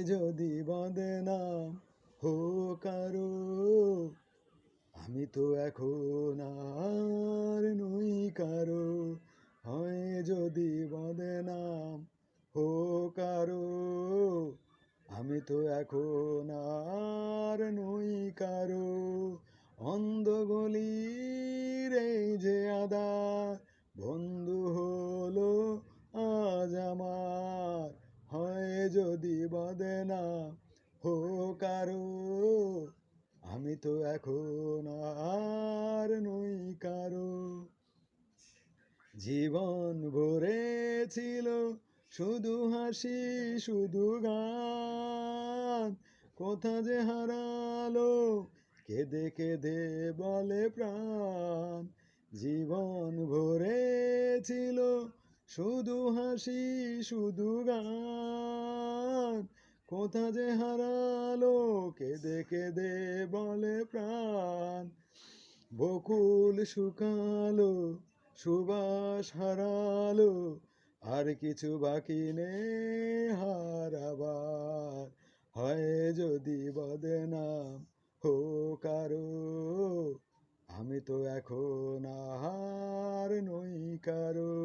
যদি বদনাম হো কারো, আমি তো এখন আর নই কারো। হয় যদি বদনাম হো কারো, আমি তো এখন আর নই কারো। অন্ধ গলির এই যে আধার, বন্ধু হলো আজ আমার। হয় যদি বদনাম হো কারো, আমি তো এখন আর নই কারো। জীবন ভরে ছিল শুধু হাসি শুধু গান, কোথা যে হারালো কেঁদে কেঁদে বলে প্রাণ। জীবন ভরে ছিল শুধু হাসি শুধু গান, কোথা যে হারালো কেঁদে কেঁদে বলে প্রাণ। বকুল শুকালো, সুবাস হারালো, আর কিছু বাকি নেই হারাবার। হয় যদি বদনাম হো কারো, আমি তো এখন আর নই কারো।